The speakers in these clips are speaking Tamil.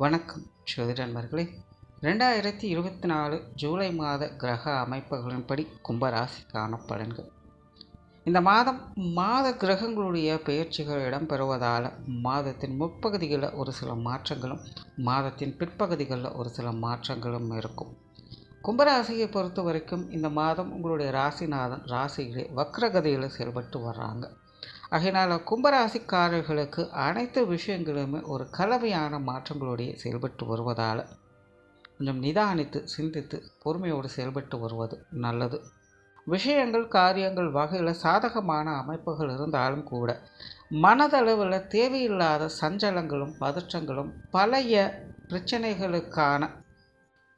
வணக்கம் ஜோதிட நண்பர்களே. 2024 ஜூலை மாத கிரக அமைப்புகளின்படி கும்பராசிக்கான பலன்கள். இந்த மாத கிரகங்களுடைய பெயர்ச்சிகள் இடம்பெறுவதால் மாதத்தின் முற்பகுதிகளில் ஒரு சில மாற்றங்களும் மாதத்தின் பிற்பகுதிகளில் ஒரு சில மாற்றங்களும் இருக்கும். கும்பராசியை பொறுத்த வரைக்கும் இந்த மாதம் உங்களுடைய ராசிநாதன் ராசிகளே வக்ரகதியில் செயல்பட்டு வர்றாங்க. ஆகையினால் கும்பராசிக்காரர்களுக்கு அனைத்து விஷயங்களுமே ஒரு கலவையான மாற்றங்களோடைய செயல்பட்டு வருவதால் கொஞ்சம் நிதானித்து சிந்தித்து பொறுமையோடு செயல்பட்டு வருவது நல்லது. விஷயங்கள் காரியங்கள் வகையில் சாதகமான அமைப்புகள் இருந்தாலும் கூட மனதளவில் தேவையில்லாத சஞ்சலங்களும் பதற்றங்களும் பழைய பிரச்சனைகளுக்கான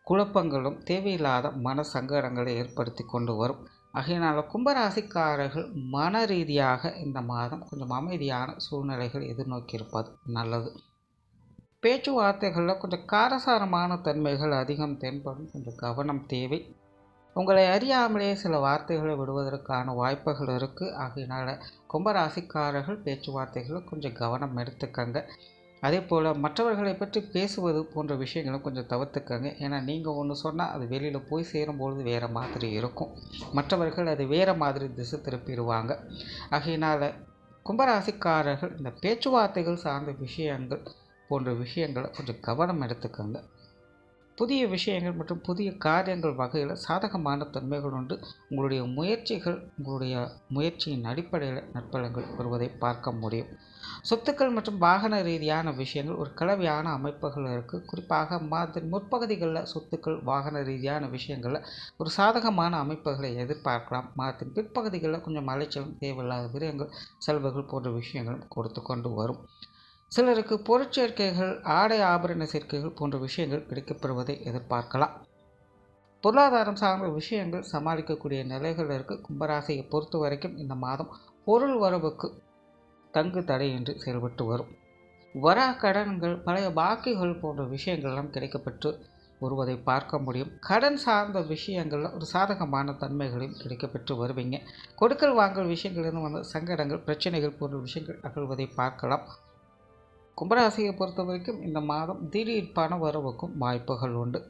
குழப்பங்களும் தேவையில்லாத மன சங்கடங்களை ஏற்படுத்தி கொண்டு வரும். ஆகையினால் கும்பராசிக்காரர்கள் மன ரீதியாக இந்த மாதம் கொஞ்சம் அமைதியான சூழ்நிலைகள் எதிர்நோக்கியிருப்பது நல்லது. பேச்சுவார்த்தைகளில் கொஞ்சம் காரசாரமான தன்மைகள் அதிகம் தென்படும், கொஞ்சம் கவனம் தேவை. உங்களை அறியாமலே சில வார்த்தைகளை விடுவதற்கான வாய்ப்புகள் இருக்குது. ஆகையினால் கும்பராசிக்காரர்கள் பேச்சுவார்த்தைகளில் கொஞ்சம் கவனம் எடுத்துக்கங்க. அதே போல் மற்றவர்களை பற்றி பேசுவது போன்ற விஷயங்களும் கொஞ்சம் தவிர்த்துக்கங்க. ஏன்னா நீங்கள் ஒன்று சொன்னால் அது வெளியில் போய் சேரும்பொழுது வேறு மாதிரி இருக்கும், மற்றவர்கள் அது வேறு மாதிரி திசை திருப்பிடுவாங்க. ஆகையினால் கும்பராசிக்காரர்கள் இந்த பேச்சுவார்த்தைகள் சார்ந்த விஷயங்கள் போன்ற விஷயங்களை கொஞ்சம் கவனம் எடுத்துக்கங்க. புதிய விஷயங்கள் மற்றும் புதிய காரியங்கள் வகையில் சாதகமான தன்மைகள் உண்டு. உங்களுடைய முயற்சியின் அடிப்படையில் நற்பலன்கள் வருவதை பார்க்க முடியும். சொத்துக்கள் மற்றும் வாகன ரீதியான விஷயங்கள் ஒரு கலவையான அமைப்புகள் இருக்குது. குறிப்பாக மாதத்தின் முற்பகுதிகளில் சொத்துக்கள் வாகன ரீதியான விஷயங்களில் ஒரு சாதகமான அமைப்புகளை எதிர்பார்க்கலாம். மாதத்தின் பிற்பகுதிகளில் கொஞ்சம் அலைச்சலும் தேவையில்லாத விரயங்கள் செலவுகள் போன்ற விஷயங்களும் கொடுத்து கொண்டு வரும். சிலருக்கு பொருட்சேர்க்கைகள் ஆடை ஆபரண சேர்க்கைகள் போன்ற விஷயங்கள் கிடைக்கப்பெறுவதை எதிர்பார்க்கலாம். பொருளாதாரம் சார்ந்த விஷயங்கள் சமாளிக்கக்கூடிய நிலைகள் இருக்குது. கும்பராசியை பொறுத்த வரைக்கும் இந்த மாதம் பொருள் வரவுக்கு தங்கு தடையின்றி செயல்பட்டு வரும். வரா கடன்கள் பழைய பாக்கிகள் போன்ற விஷயங்கள்லாம் கிடைக்கப்பெற்று வருவதை பார்க்க முடியும். கடன் சார்ந்த விஷயங்களில் ஒரு சாதகமான தன்மைகளையும் கிடைக்கப்பெற்று வருவீங்க. கொடுக்கல் வாங்கல் விஷயங்களிலிருந்து வந்த சங்கடங்கள் பிரச்சனைகள் போன்ற விஷயங்கள் அகழ்வதை பார்க்கலாம். கும்பராசியை பொறுத்த வரைக்கும் இந்த மாதம் திடீர் பண வரவுக்கும் வாய்ப்புகள் உண்டு.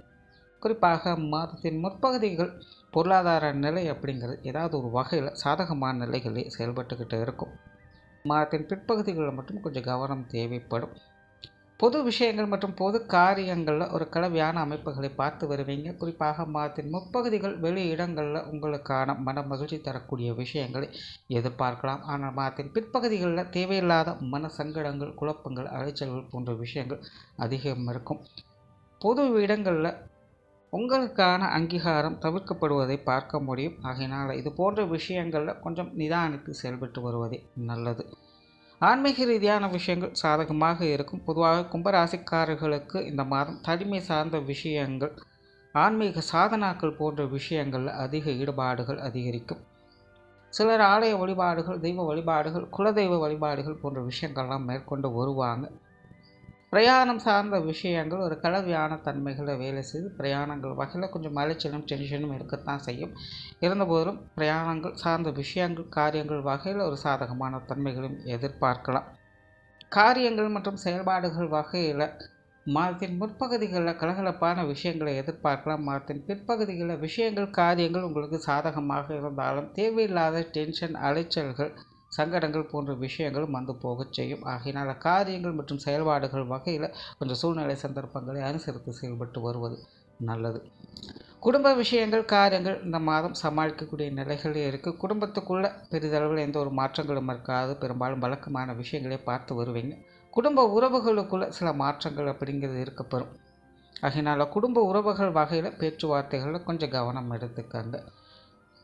குறிப்பாக மாதத்தின் முற்பகுதிகள் பொருளாதார நிலை அப்படிங்கிறது ஏதாவது ஒரு வகையில் சாதகமான நிலைகளே செயல்பட்டுக்கிட்டு இருக்கும். மாதத்தின் பிற்பகுதிகளில் மட்டும் கொஞ்சம் கவனம் தேவைப்படும். பொது விஷயங்கள் மற்றும் பொது காரியங்களில் ஒரு கலவையான அமைப்புகளை பார்த்து வருவீங்க. குறிப்பாக மாதத்தின் முற்பகுதிகள் வெளி இடங்களில் உங்களுக்கான மன மகிழ்ச்சி தரக்கூடிய விஷயங்களை எதிர்பார்க்கலாம். ஆனால் மாதத்தின் பிற்பகுதிகளில் தேவையில்லாத மன சங்கடங்கள் குழப்பங்கள் அலைச்சல்கள் போன்ற விஷயங்கள் அதிகம் இருக்கும். பொது இடங்களில் உங்களுக்கான அங்கீகாரம் தவிர்க்கப்படுவதை பார்க்க முடியும். ஆகையினால் இது போன்ற விஷயங்களில் கொஞ்சம் நிதானித்து செயல்பட்டு வருவதே நல்லது. ஆன்மீக ரீதியான விஷயங்கள் சாதகமாக இருக்கும். பொதுவாக கும்பராசிக்காரர்களுக்கு இந்த மாதம் தனிமை சார்ந்த விஷயங்கள் ஆன்மீக சாதனாக்கள் போன்ற விஷயங்களில் அதிக ஈடுபாடுகள் அதிகரிக்கும். சிலர் ஆலய வழிபாடுகள் தெய்வ வழிபாடுகள் குலதெய்வ வழிபாடுகள் போன்ற விஷயங்கள்லாம் மேற்கொண்டு வருவாங்க. பிரயாணம் சார்ந்த விஷயங்கள் ஒரு கலவையான தன்மைகளை வேலை செய்து பிரயாணங்கள் வகையில் கொஞ்சம் அலைச்சலும் டென்ஷனும் இருக்கத்தான் செய்யும். இருந்தபோதிலும் பிரயாணங்கள் சார்ந்த விஷயங்கள் காரியங்கள் வகையில் ஒரு சாதகமான தன்மைகளும் எதிர்பார்க்கலாம். காரியங்கள் மற்றும் செயல்பாடுகள் வகையில் மாதத்தின் முற்பகுதிகளில் கலகலப்பான விஷயங்களை எதிர்பார்க்கலாம். மாதத்தின் பிற்பகுதிகளில் விஷயங்கள் காரியங்கள் உங்களுக்கு சாதகமாக இருந்தாலும் தேவையில்லாத டென்ஷன் அலைச்சல்கள் சங்கடங்கள் போன்ற விஷயங்களும் வந்து போகச் செய்யும். ஆகையினால் காரியங்கள் மற்றும் செயல்பாடுகள் வகையில் கொஞ்சம் சூழ்நிலை சந்தர்ப்பங்களை அனுசரித்து செயல்பட்டு வருவது நல்லது. குடும்ப விஷயங்கள் காரியங்கள் இந்த மாதம் சமாளிக்கக்கூடிய நிலைகளே இருக்குது. குடும்பத்துக்குள்ளே பெரிதளவில் எந்த ஒரு மாற்றங்களும் இருக்காது. பெரும்பாலும் வழக்கமான விஷயங்களே பார்த்து வருவீங்க. குடும்ப உறவுகளுக்குள்ளே சில மாற்றங்கள் அப்படிங்கிறது இருக்கப்பெறும். ஆகையினால் குடும்ப உறவுகள் வகையில் பேச்சுவார்த்தைகளில் கொஞ்சம் கவனம் எடுத்துக்கங்க.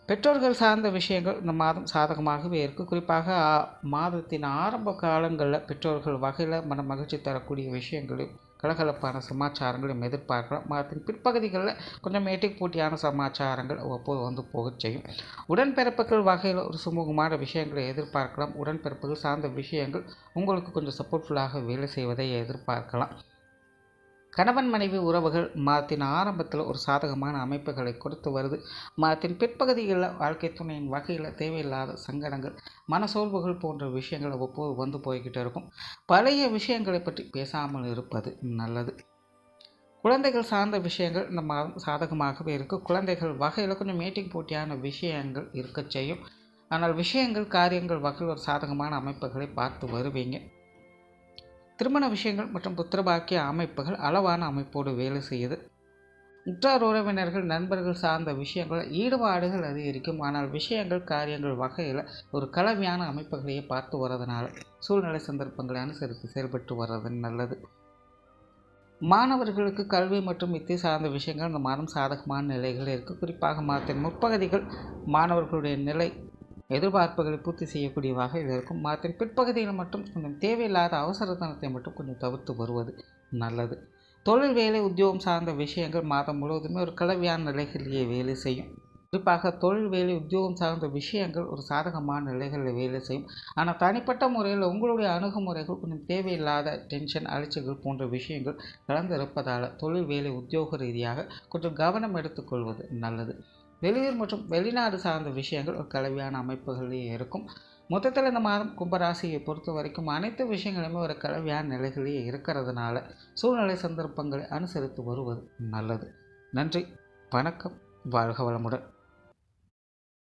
பெற்றோர்கள் சார்ந்த விஷயங்கள் இந்த மாதம் சாதகமாகவே இருக்குது. குறிப்பாக மாதத்தின் ஆரம்ப காலங்களில் பெற்றோர்கள் வகையில் மன மகிழ்ச்சி தரக்கூடிய விஷயங்களையும் கலகலப்பான சமாச்சாரங்களையும் எதிர்பார்க்கலாம். மாதத்தின் பிற்பகுதிகளில் கொஞ்சம் மேட்டிக் போட்டியான சமாச்சாரங்கள் அப்போது வந்து போகச் செய்யும். உடன்பிறப்புகள் வகையில் ஒரு சுமூகமான விஷயங்களை எதிர்பார்க்கலாம். உடன்பிறப்புகள் சார்ந்த விஷயங்கள் உங்களுக்கு கொஞ்சம் சப்போர்ட்ஃபுல்லாக வேலை செய்வதை எதிர்பார்க்கலாம். கணவன் மனைவி உறவுகள் மாதத்தின் ஆரம்பத்தில் ஒரு சாதகமான அமைப்புகளை கொடுத்து வருது. மாதத்தின் பிற்பகுதிகளில் வாழ்க்கை துணையின் வகையில் தேவையில்லாத சங்கடங்கள் மனசோர்வுகள் போன்ற விஷயங்கள் ஒவ்வொரு வந்து போய்கிட்டு இருக்கும். பழைய விஷயங்களை பற்றி பேசாமல் இருப்பது நல்லது. குழந்தைகள் சார்ந்த விஷயங்கள் இந்த மாதம் சாதகமாகவே இருக்குது. குழந்தைகள் வகையில் கொஞ்சம் மீட்டிங் போட்டியான விஷயங்கள் இருக்கச் செய்யும். ஆனால் விஷயங்கள் காரியங்கள் வகையில் ஒரு சாதகமான அமைப்புகளை பார்த்து வருவீங்க. திருமண விஷயங்கள் மற்றும் புத்திரபாக்கிய அமைப்புகள் அளவான அமைப்போடு வேலை செய்யுது. உற்றார் உறவினர்கள் நண்பர்கள் சார்ந்த விஷயங்கள் ஈடுபாடுகள் அதிகரிக்கும். ஆனால் விஷயங்கள் காரியங்கள் வகையில் ஒரு கலவையான அமைப்புகளையே பார்த்து வர்றதுனால சூழ்நிலை சந்தர்ப்பங்களை அனுசரித்து செயல்பட்டு வர்றது நல்லது. மாணவர்களுக்கு கல்வி மற்றும் வித்தை சார்ந்த விஷயங்கள் இந்த மாதம் சாதகமான நிலைகள் இருக்குது. குறிப்பாக மாதத்தின் முற்பகுதிகள் மாணவர்களுடைய நிலை எதிர்பார்ப்புகளை பூர்த்தி செய்யக்கூடிய வகையில் இருக்கும். மாதத்தின் பிற்பகுதியில் மட்டும் கொஞ்சம் தேவையில்லாத அவசரத்தனத்தை மட்டும் கொஞ்சம் தவிர்த்து வருவது நல்லது. தொழில் வேலை உத்தியோகம் சார்ந்த விஷயங்கள் மாதம் முழுவதுமே ஒரு கலவையான நிலைகளிலேயே வேலை செய்யும். குறிப்பாக தொழில் வேலை உத்தியோகம் சார்ந்த விஷயங்கள் ஒரு சாதகமான நிலைகளில் வேலை செய்யும். ஆனால் தனிப்பட்ட முறையில் உங்களுடைய அணுகுமுறைகள் கொஞ்சம் தேவையில்லாத டென்ஷன் அலைச்சல்கள் போன்ற விஷயங்கள் கலந்திருப்பதால் தொழில் வேலை உத்தியோக ரீதியாக கொஞ்சம் கவனம் எடுத்துக்கொள்வது நல்லது. வெளியூர் மற்றும் வெளிநாடு சார்ந்த விஷயங்கள் ஒரு கலவையான அமைப்புகளிலேயே இருக்கும். மொத்தத்தில் இந்த மாதம் கும்பராசியை பொறுத்த வரைக்கும் அனைத்து விஷயங்களுமே ஒரு கலவையான நிலைகளிலேயே இருக்கிறதுனால சூழ்நிலை சந்தர்ப்பங்களை அனுசரித்து வருவது நல்லது. நன்றி, வணக்கம், வாழ்க வளமுடன்.